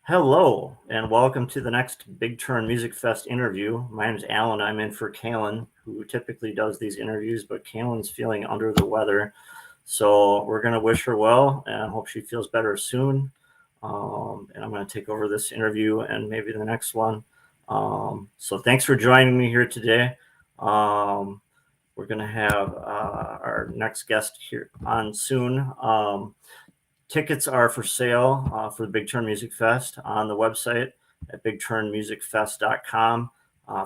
Hello, and welcome to the next Big Turn Music Fest interview. My name is Alan. I'm in for Kalen, who typically does these interviews, but Kalen's feeling under the weather. So we're going to wish her well and hope she feels better soon. And I'm going to take over this interview and maybe the next one. So thanks for joining me here today. We're going to have our next guest here on soon. Tickets are for sale for the Big Turn Music Fest on the website at bigturnmusicfest.com.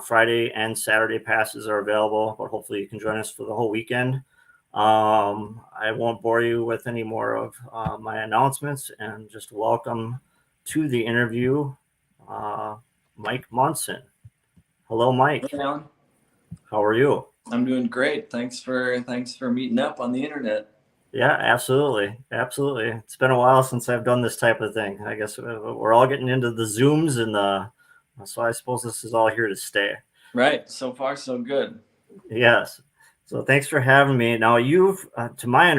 Friday and Saturday passes are available, but hopefully you can join us for the whole weekend. I won't bore you with any more of my announcements, and just welcome to the interview, Mike Munson. Hello, Mike. Hey, Alan. How are you? I'm doing great. Thanks for meeting up on the internet. Yeah, absolutely. Absolutely. It's been a while since I've done this type of thing. I guess we're all getting into the Zooms, and so I suppose this is all here to stay. Right. So far, so good. Yes. So thanks for having me. Now you've, to my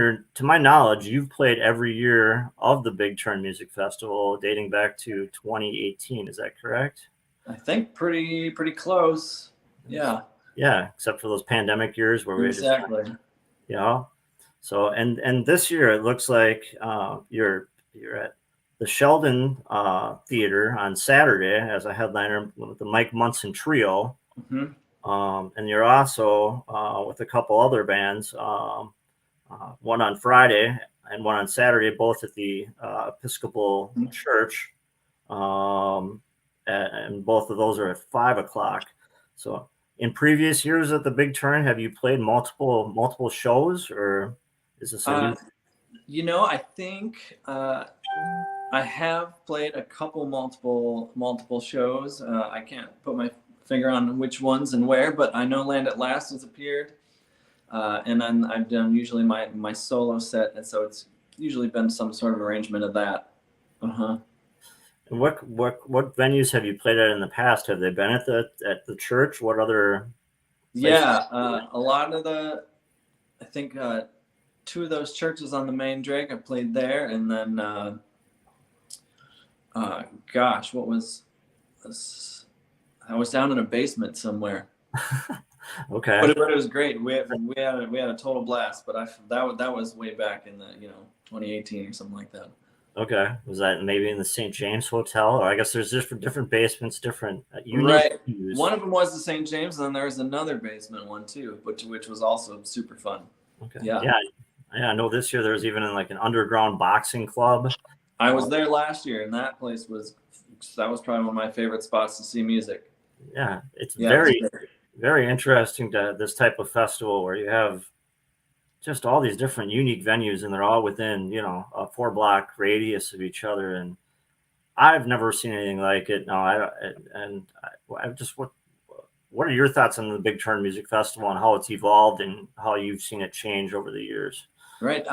knowledge, you've played every year of the Big Turn Music Festival dating back to 2018. Is that correct? I think pretty close. Yeah. Yeah, except for those pandemic years where we exactly. So and this year it looks like you're at the Sheldon Theater on Saturday as a headliner with the Mike Munson Trio, and you're also with a couple other bands, one on Friday and one on Saturday, both at the Episcopal Church, and both of those are at 5:00. So in previous years at the Big Turn, have you played multiple shows, or is this a new? I think I have played a couple multiple shows. I can't put my finger on which ones and where, but I know Land at Last has appeared, and then I've done usually my solo set, and so it's usually been some sort of arrangement of that. And what venues have you played at in the past? Have they been at the church? What other? Yeah, a lot of I think two of those churches on the main drag I played there, and then what was this? I was down in a basement somewhere. Okay. But it was great. We had a total blast. But that was way back in the 2018 or something like that. Okay, was that maybe in the St. James Hotel? Or I guess there's different basements, different right. One of them was the St. James, and then there was another basement one too, which was also super fun. Okay. Yeah. I know this year there's even like an underground boxing club. I was there last year, and that place was probably one of my favorite spots to see music. Yeah, it's very interesting to this type of festival where you have just all these different unique venues, and they're all within a 4-block radius of each other, and I've never seen anything like it. No, I just what are your thoughts on the Big Turn Music Festival and how it's evolved and how you've seen it change over the years? Right,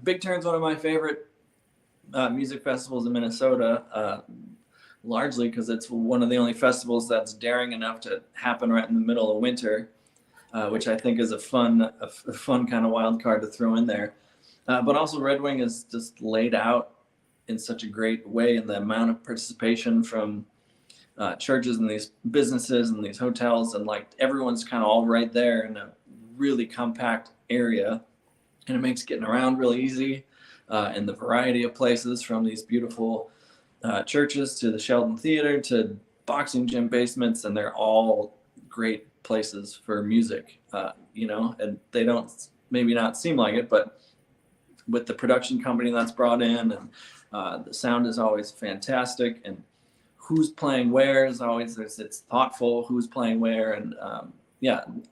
Big Turn's one of my favorite music festivals in Minnesota, largely because it's one of the only festivals that's daring enough to happen right in the middle of winter. Which I think is a fun kind of wild card to throw in there. But also Red Wing is just laid out in such a great way, in the amount of participation from churches and these businesses and these hotels, and like everyone's kind of all right there in a really compact area, and it makes getting around really easy. And the variety of places, from these beautiful churches to the Sheldon Theater to boxing gym basements, and they're all great places for music, and they don't maybe not seem like it, but with the production company that's brought in, and the sound is always fantastic, and who's playing where is always it's thoughtful, who's playing where, and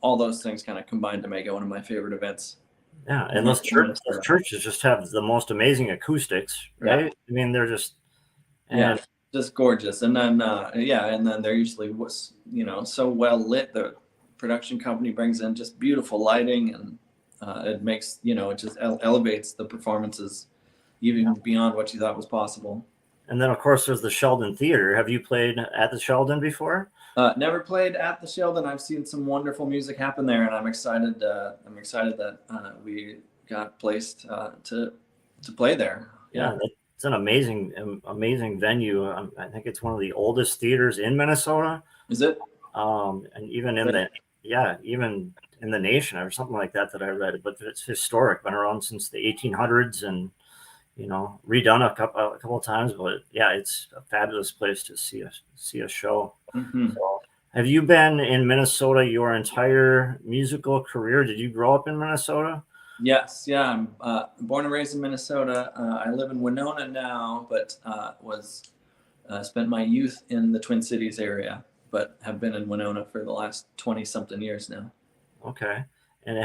all those things kind of combine to make it one of my favorite events. Yeah, and those churches just have the most amazing acoustics, right? Yeah. I mean, they're just just gorgeous. And then and then they're usually so well lit. The production company brings in just beautiful lighting, and it makes it just elevates the performances even beyond what you thought was possible. And then of course there's the Sheldon Theater. Have you played at the Sheldon before? Never played at the Sheldon. I've seen some wonderful music happen there, and I'm excited that we got placed to play there. Yeah, it's an amazing venue. I think it's one of the oldest theaters in Minnesota. Is it? And even even in the nation or something like that I read. But it's historic, been around since the 1800s, and redone a couple of times. But yeah, it's a fabulous place to see a show. Mm-hmm. So, have you been in Minnesota your entire musical career? Did you grow up in Minnesota? Yes, yeah. I'm born and raised in Minnesota. I live in Winona now, but spent my youth in the Twin Cities area, but have been in Winona for the last 20-something years now. Okay. And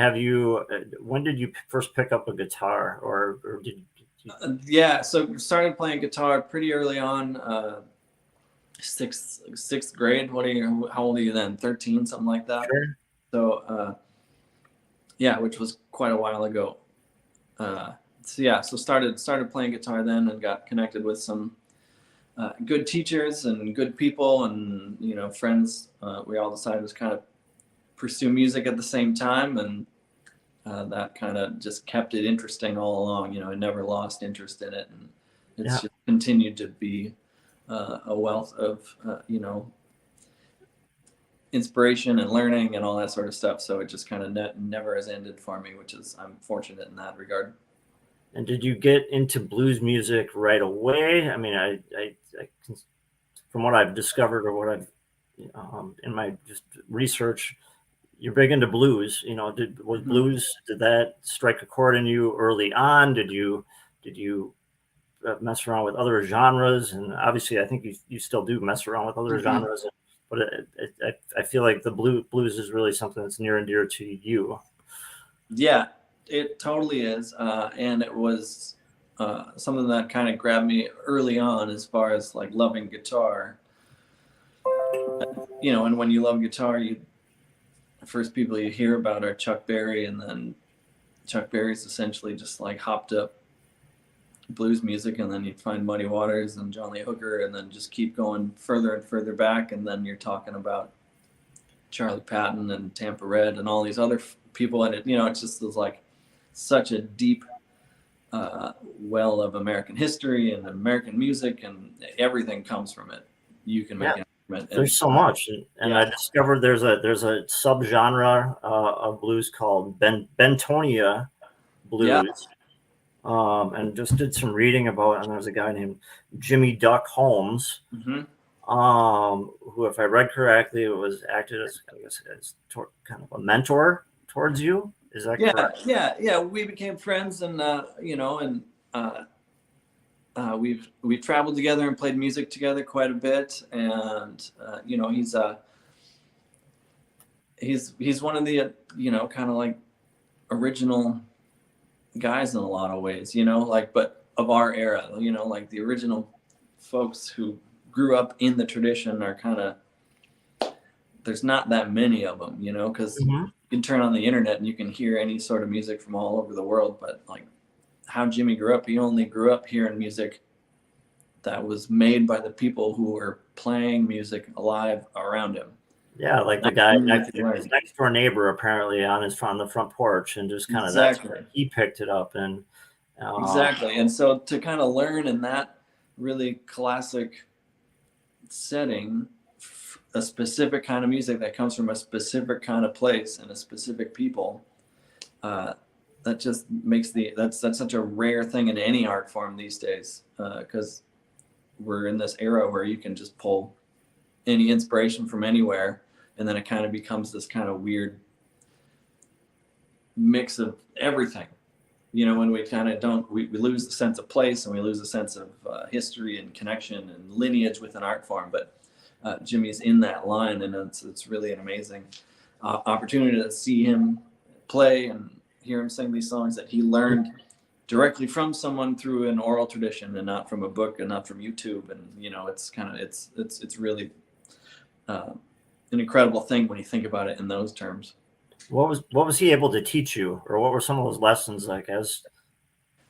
when did you first pick up a guitar, or did you... Yeah, so started playing guitar pretty early on, sixth grade. How old are you then? 13, something like that. Sure. So, yeah, which was quite a while ago. So started playing guitar then, and got connected with some good teachers and good people, and friends. We all decided to kind of pursue music at the same time, and that kind of just kept it interesting all along. I never lost interest in it, and it's just continued to be a wealth of inspiration and learning and all that sort of stuff. So it just kind of never has ended for me, I'm fortunate in that regard. And did you get into blues music right away? I mean, I from what I've discovered, or what I've in my just research, you're big into blues. Blues, did that strike a chord in you early on? Did you mess around with other genres? And obviously, I think you still do mess around with other genres. But I feel like the blues is really something that's near and dear to you. Yeah, it totally is. And it was something that kind of grabbed me early on, as far as like loving guitar. And when you love guitar, the first people you hear about are Chuck Berry, and then Chuck Berry's essentially just like hopped up blues music, and then you find Muddy Waters and John Lee Hooker, and then just keep going further and further back, and then you're talking about Charlie Patton and Tampa Red and all these other people, and it just was like such a deep well of American history and American music, and everything comes from it. You can make it. There's so much, and I discovered there's a subgenre of blues called Bentonia blues. And just did some reading about, and there's a guy named Jimmy Duck Holmes, who, if I read correctly, acted as, I guess, kind of a mentor towards you. Is that correct? Yeah. We became friends, and we've traveled together and played music together quite a bit, and he's one of the kind of like original guys in a lot of ways, but of our era, like the original folks who grew up in the tradition are kind of, there's not that many of them, because you can turn on the internet and you can hear any sort of music from all over the world, but like how Jimmy grew up, he only grew up hearing music that was made by the people who were playing music alive around him. Yeah, like the guy his next door neighbor, apparently on the front porch, and just kind of that's where he picked it up. And exactly. And so to kind of learn in that really classic setting a specific kind of music that comes from a specific kind of place and a specific people, that just makes that's such a rare thing in any art form these days, because we're in this era where you can just pull any inspiration from anywhere, and then it kind of becomes this kind of weird mix of everything, when we kind of we lose the sense of place, and we lose the sense of history and connection and lineage with an art form. But Jimmy's in that line, and it's really an amazing opportunity to see him play and hear him sing these songs that he learned directly from someone through an oral tradition, and not from a book, and not from YouTube. And it's kind of it's really an incredible thing when you think about it in those terms. What was he able to teach you, or what were some of those lessons like as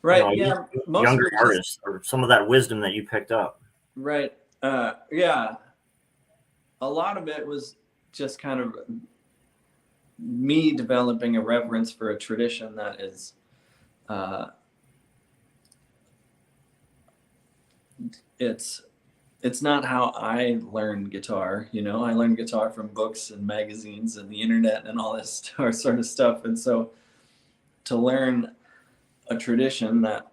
younger artists, or some of that wisdom that you picked up? Right. Yeah. A lot of it was just kind of me developing a reverence for a tradition that is it's not how I learned guitar. You know, I learned guitar from books and magazines and the internet and all this sort of stuff. And so to learn a tradition that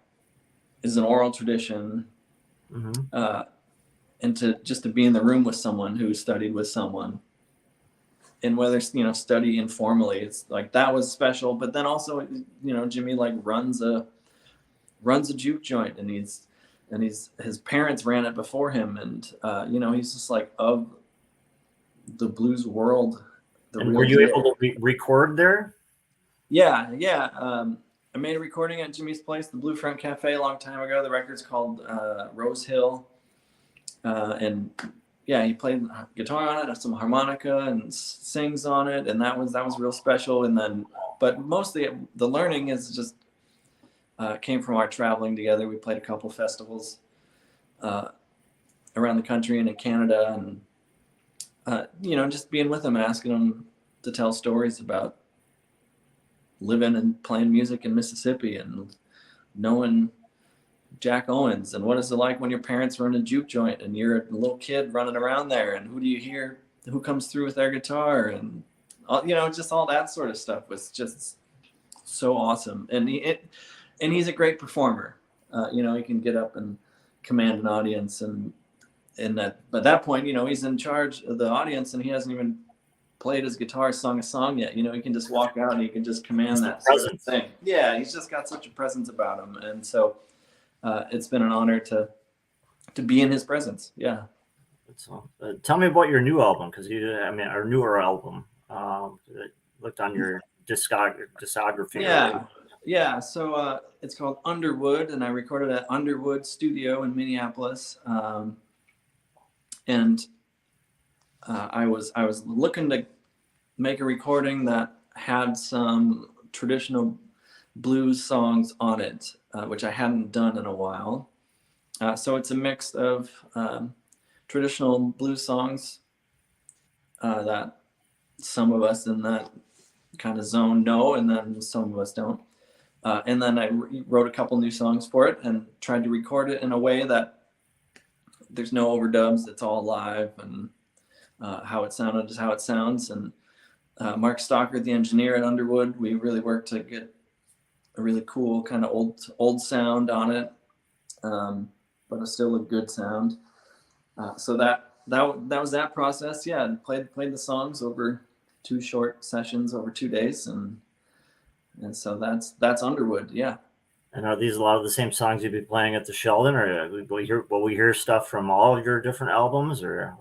is an oral tradition, and to be in the room with someone who studied with someone, and whether, you know, study informally, it's like that was special. But then also, you know, Jimmy like runs a juke joint, and his parents ran it before him, and you know, he's just like of the blues world. And were you able to record there? Yeah. I made a recording at Jimmy's place, the Blue Front Cafe, a long time ago. The record's called Rose Hill, and yeah, he played guitar on it, some harmonica, and sings on it, and that was real special. And then, but mostly the learning is just came from our traveling together. We played a couple festivals around the country and in Canada, and you know, just being with him, asking him to tell stories about living and playing music in Mississippi, and knowing Jack Owens, and what is it like when your parents run a juke joint and you're a little kid running around there, and who do you hear, who comes through with their guitar, and all, you know, just all that sort of stuff was just so awesome. And he's a great performer. You know, he can get up and command an audience, and that, at that point, you know, he's in charge of the audience, and he hasn't even played his guitar, sung a song yet. You know, he can just walk out and he can just command that sort of thing. Yeah, he's just got such a presence about him, and so it's been an honor to be in his presence. Yeah. So, tell me about your new album, because our newer album. Looked on your discography. Yeah. So it's called Underwood, and I recorded at Underwood Studio in Minneapolis. And I was looking to make a recording that had some traditional blues songs on it, which I hadn't done in a while. So it's a mix of traditional blues songs that some of us in that kind of zone know, and then some of us don't. And then I wrote a couple new songs for it and tried to record it in a way that there's no overdubs. It's all live, and how it sounded is how it sounds. And Mark Stalker, the engineer at Underwood, we really worked to get a really cool kind of old sound on it, but it's still a good sound. So that was that process. Yeah, and played the songs over 2 short sessions over 2 days, and so that's Underwood. Yeah. And are these a lot of the same songs you'd be playing at the Sheldon, or will we hear stuff from all of your different albums, or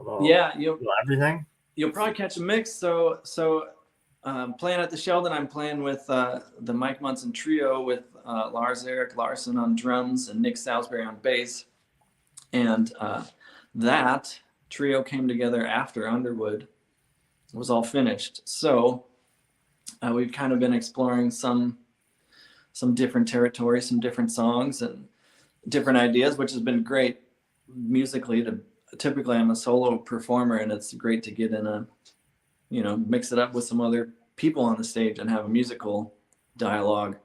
everything? You'll probably catch a mix. So playing at the Sheldon, I'm playing with the Mike Munson trio with Lars Erik Larson on drums and Nick Salisbury on bass, and that trio came together after Underwood was all finished. So we've kind of been exploring some different territory, some different songs and different ideas, which has been great musically. Typically I'm a solo performer, and it's great to get in a, you know, mix it up with some other people on the stage and have a musical dialogue.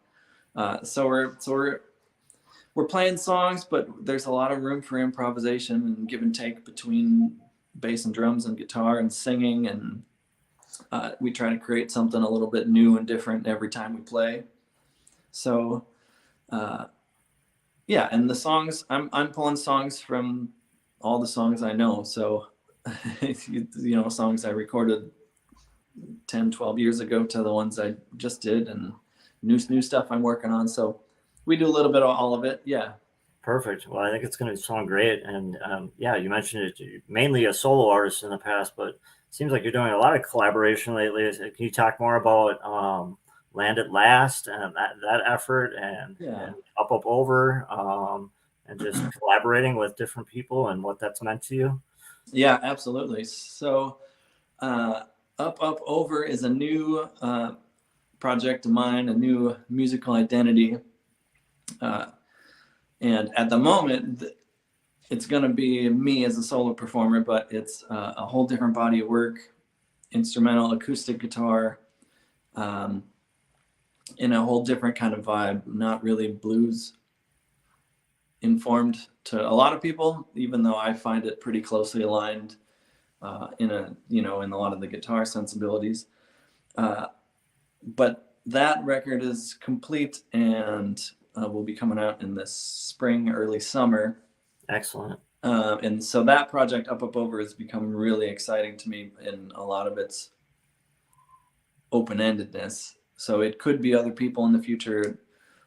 So we're playing songs, but there's a lot of room for improvisation and give and take between bass and drums and guitar and singing, and we try to create something a little bit new and different every time we play. So, yeah, and the songs, I'm pulling songs from all the songs I know. So, you know, songs I recorded 10, 12 years ago to the ones I just did, and new stuff I'm working on. So we do a little bit of all of it. Yeah. Perfect. Well, I think it's going to sound great. And yeah, you mentioned it, mainly a solo artist in the past, but it seems like you're doing a lot of collaboration lately. Can you talk more about Land at Last and that effort, and Up Over, and just collaborating with different people and what that's meant to you? Yeah, absolutely. So Up Over is a new project of mine, a new musical identity. And at the moment, it's going to be me as a solo performer, but it's a whole different body of work, instrumental, acoustic guitar, in a whole different kind of vibe, not really blues informed to a lot of people, even though I find it pretty closely aligned in a lot of the guitar sensibilities. But that record is complete and will be coming out in this spring, early summer. Excellent. And so that project, Up Up Over, has become really exciting to me in a lot of its open-endedness. So it could be other people in the future,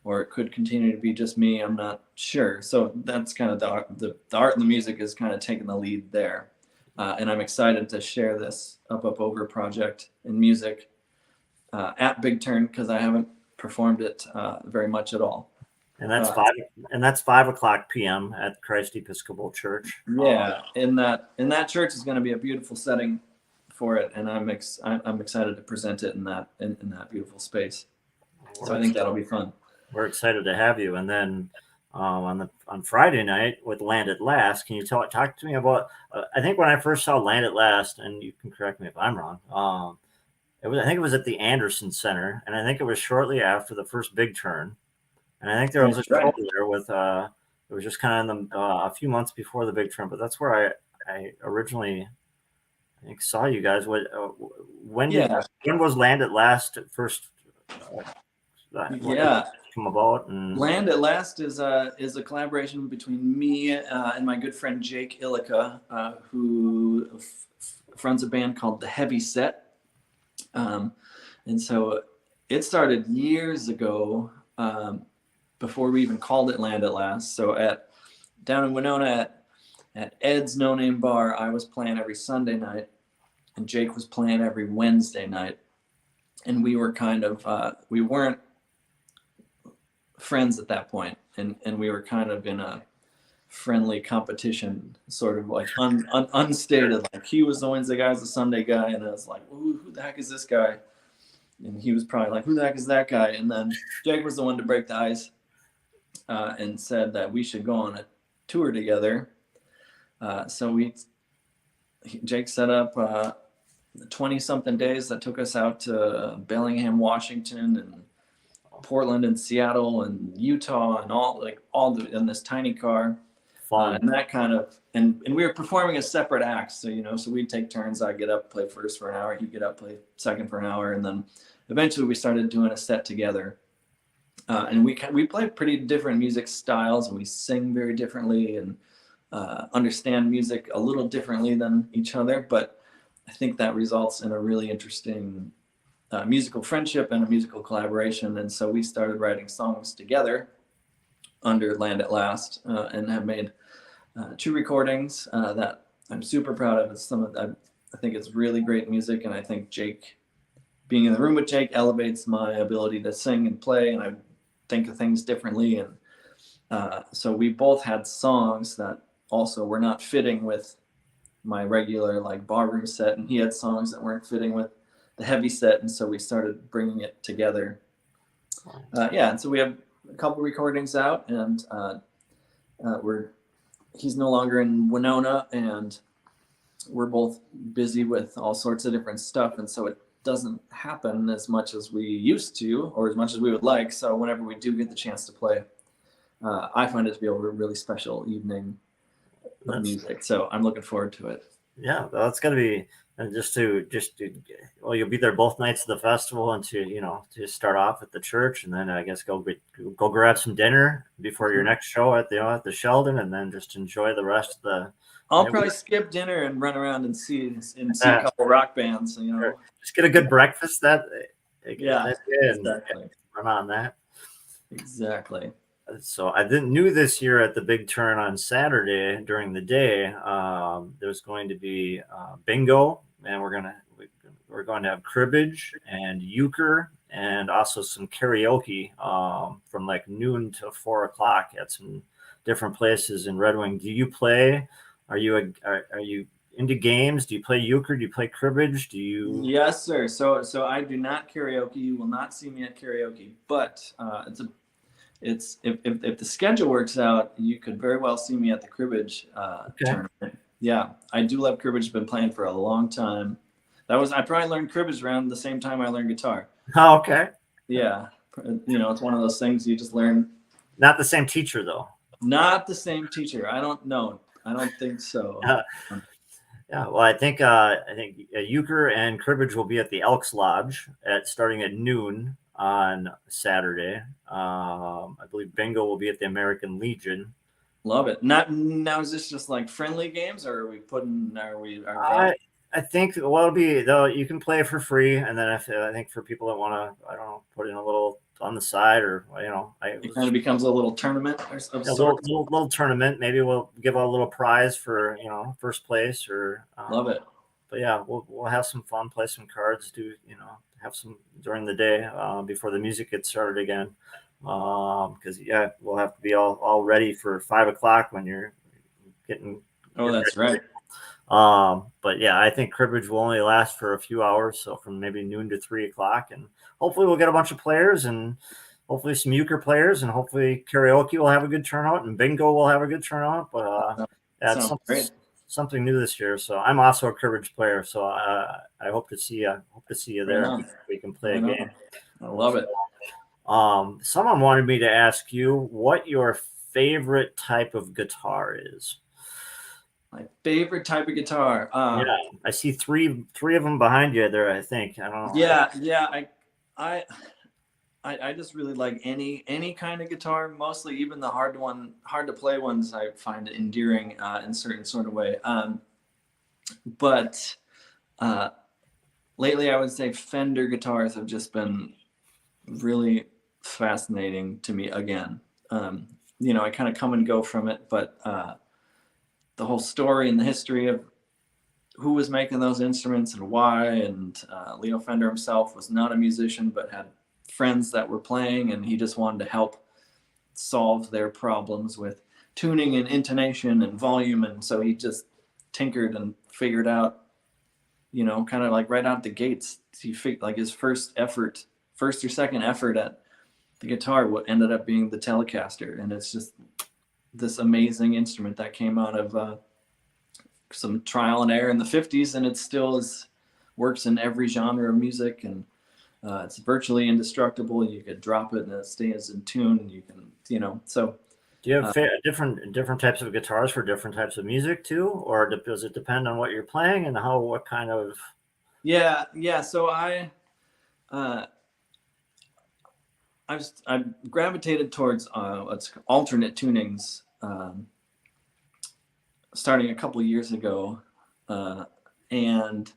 or it could continue to be just me. I'm not sure. So that's kind of the art and the music is kind of taking the lead there. And I'm excited to share this Up Up Over project in music at Big Turn, because I haven't performed it very much at all. And that's 5:00 p.m. at Christ Episcopal Church. Yeah, in that church is going to be a beautiful setting for it, and I'm excited to present it in that beautiful space. So I think that'll be fun. We're excited to have you. And then on Friday night with Land at Last, can you talk to me about? I think when I first saw Land at Last, and you can correct me if I'm wrong. I think it was at the Anderson Center, and I think it was shortly after the first Big Turn. And I think there was a show there with it was just kind of a few months before the Big Turn, but that's where I originally, I think, saw you guys. When was Land at Last first? Come about? And Land at Last is a collaboration between me and my good friend Jake Illica, who runs a band called The Heavy Set. And so it started years ago, before we even called it Land at Last. So down in Winona at Ed's No Name Bar, I was playing every Sunday night, and Jake was playing every Wednesday night. And we were kind of we weren't friends at that point, and we were kind of in a friendly competition, sort of like unstated. Like he was the Wednesday guy, I was the Sunday guy, and I was like, who the heck is this guy? And he was probably like, who the heck is that guy? And then Jake was the one to break the ice and said that we should go on a tour together. So Jake set up 20-something days that took us out to Bellingham, Washington, and Portland and Seattle and Utah, and in this tiny car. And that kind of, and we were performing as separate acts. So, so we'd take turns. I'd get up, play first for an hour. He'd get up, play second for an hour. And then eventually we started doing a set together. And we play pretty different music styles, and we sing very differently and understand music a little differently than each other. But I think that results in a really interesting musical friendship and a musical collaboration. And so we started writing songs together under Land at Last, and have made 2 recordings that I'm super proud of. I think it's really great music, and I think being in the room with Jake elevates my ability to sing and play, and I think of things differently. And so we both had songs that also were not fitting with my regular barroom set, and he had songs that weren't fitting with the Heavy Set, and so we started bringing it together. And so we have a couple recordings out, and he's no longer in Winona, and we're both busy with all sorts of different stuff, and so it doesn't happen as much as we used to, or as much as we would like. So whenever we do get the chance to play, I find it to be a really special evening of music. So I'm looking forward to it. Yeah, that's going to be, and you'll be there both nights of the festival, and to start off at the church, and then I guess go grab some dinner before your next show at the Sheldon, and then just enjoy the rest of the. I'll probably skip dinner and run around and see a couple rock bands. Just get a good breakfast. Exactly. Run on that. Exactly. So I knew this year at the Big Turn on Saturday during the day, there's going to be bingo, and we're going to have cribbage and euchre, and also some karaoke from noon to 4 o'clock at some different places in Red Wing. Do you play? Are you into games? Do you play euchre? Do you play cribbage? Do you? Yes, sir. So I do not karaoke. You will not see me at karaoke, but if the schedule works out, you could very well see me at the cribbage tournament. Yeah, I do love cribbage. Been playing for a long time. I probably learned cribbage around the same time I learned guitar. Oh, okay. Yeah, it's one of those things you just learn. Not the same teacher though. Not the same teacher. I don't know. I don't think so. Yeah, well, I think euchre and cribbage will be at the Elks Lodge starting at noon on Saturday. I believe bingo will be at the American Legion. Love it. Not now. Is this just like friendly games, or are we putting? I think it'll be though. You can play for free, and then I think for people that want to, I don't know, put in a little on the side, or it kind of becomes a little tournament of sorts. Little tournament. Maybe we'll give a little prize for first place, or love it. But yeah, we'll have some fun, play some cards, have some during the day before the music gets started again. Because we'll have to be all ready for 5 o'clock when you're getting. Oh, that's right. But yeah, I think cribbage will only last for a few hours, so from maybe noon to 3 o'clock, and hopefully we'll get a bunch of players, and hopefully some euchre players, and hopefully karaoke will have a good turnout, and bingo will have a good turnout. But that's something new this year. So I'm also a cribbage player, so I hope to see you there. We can play a game. I love it. Someone wanted me to ask you what your favorite type of guitar is. My favorite type of guitar. Yeah, I see three of them behind you there. I think I don't know. Yeah. I just really like any kind of guitar. Mostly, even the hard to play ones, I find endearing in a certain sort of way. But lately, I would say Fender guitars have just been really fascinating to me again. I kind of come and go from it, but the whole story and the history of who was making those instruments and why, and Leo Fender himself was not a musician, but had friends that were playing, and he just wanted to help solve their problems with tuning and intonation and volume, and so he just tinkered and figured out, kind of like right out the gates, he figured like his first or second effort at the guitar, what ended up being the Telecaster, and it's just this amazing instrument that came out of some trial and error in the 50s, and it still works in every genre of music, and it's virtually indestructible. You could drop it and it stays in tune, and you can, so. Do you have different types of guitars for different types of music too, or does it depend on what you're playing and what kind of? Yeah. So I've gravitated towards alternate tunings starting a couple of years ago, and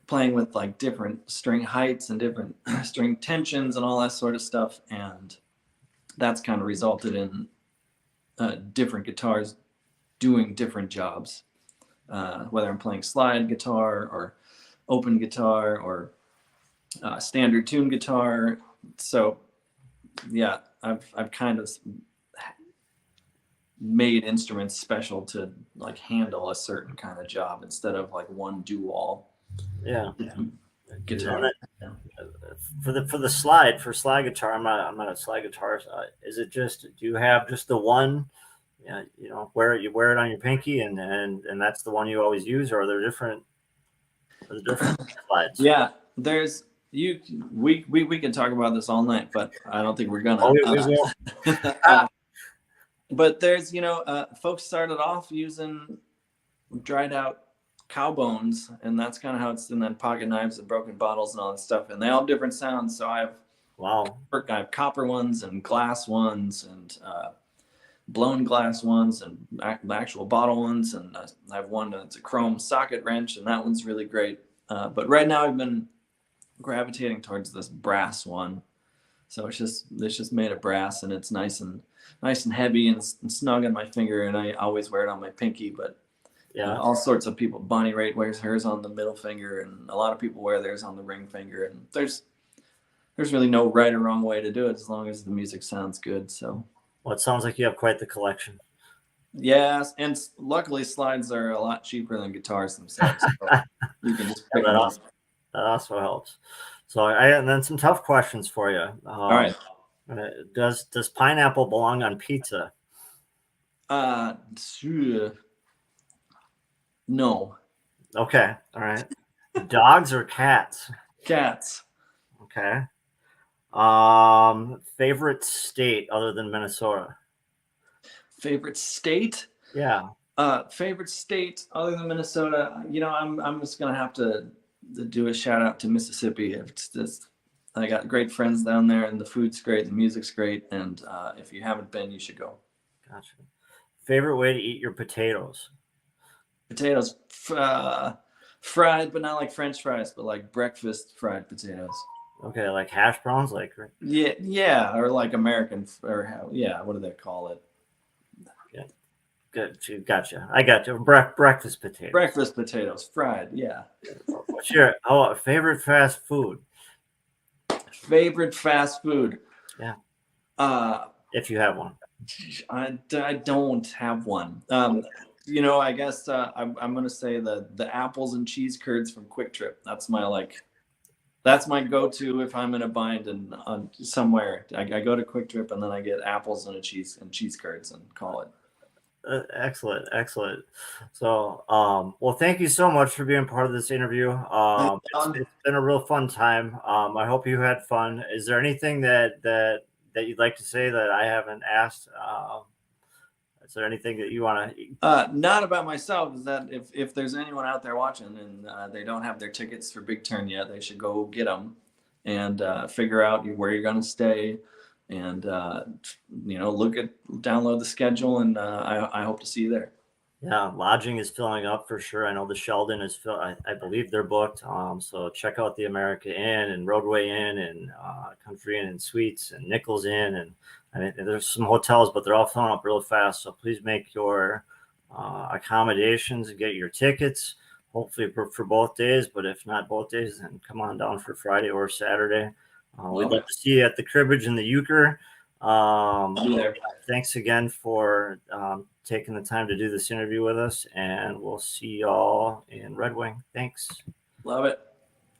playing with like different string heights and different string tensions and all that sort of stuff, and that's kind of resulted in different guitars doing different jobs, whether I'm playing slide guitar or open guitar or standard tune guitar. So yeah, I've kind of made instruments special to like handle a certain kind of job instead of like one do-all. Yeah. Guitar. For slide guitar, I'm not a slide guitarist. Is it just, do you have just the one? Yeah, where you wear it on your pinky, and that's the one you always use, or are there different slides? Yeah, we can talk about this all night, but I don't think we're gonna. We will. But there's, folks started off using dried out cow bones, and that's kind of how it's, and then pocket knives and broken bottles and all that stuff, and they all have different sounds. So I have copper ones and glass ones and blown glass ones and actual bottle ones, and I have one that's a chrome socket wrench, and that one's really great. But right now I've been gravitating towards this brass one. So it's just made of brass, and it's nice and heavy and snug on my finger, and I always wear it on my pinky. But yeah, all sorts of people. Bonnie Raitt wears hers on the middle finger, and a lot of people wear theirs on the ring finger. And there's really no right or wrong way to do it as long as the music sounds good. So. Well, it sounds like you have quite the collection. Yes, and luckily slides are a lot cheaper than guitars themselves. So you can just pick them up. That also helps. So and then some tough questions for you. All right. Does pineapple belong on pizza? No. Okay. All right. Dogs or cats? Cats. Okay. Favorite state other than Minnesota? Favorite state? Yeah. Favorite state other than Minnesota? You know, I'm just gonna have to do a shout out to Mississippi. It's just, I got great friends down there, and the food's great, the music's great, and if you haven't been, you should go. Gotcha. Favorite way to eat your potatoes? Potatoes, fried, but not like French fries, but like breakfast fried potatoes. Okay, like hash browns, like. Yeah, or like American, or yeah, what do they call it? Good, gotcha. I got you. Breakfast potatoes. Breakfast potatoes, fried. Yeah. What's your favorite fast food? Favorite fast food? Yeah. If you have one. I don't have one. You know, I guess I'm gonna say the apples and cheese curds from Quick Trip. That's my go-to if I'm in a bind and on somewhere. I go to Quick Trip and then I get apples and cheese curds and call it. Excellent. So, well, thank you so much for being part of this interview. It's been a real fun time. I hope you had fun. Is there anything that you'd like to say that I haven't asked? Is there anything that you want to? Not about myself. Is that if there's anyone out there watching and they don't have their tickets for Big Turn yet, they should go get them and figure out where you're going to stay. And download the schedule, and I hope to see you there. Yeah, lodging is filling up for sure. I know the Sheldon is I believe they're booked. So check out the America Inn and Roadway Inn and Country Inn and Suites and Nichols Inn, and I mean there's some hotels, but they're all filling up real fast. So please make your accommodations and get your tickets. Hopefully for both days, but if not both days, then come on down for Friday or Saturday. We'd love to see you at the Cribbage and the Euchre. Thanks again for taking the time to do this interview with us, and we'll see y'all in Red Wing. Thanks. Love it.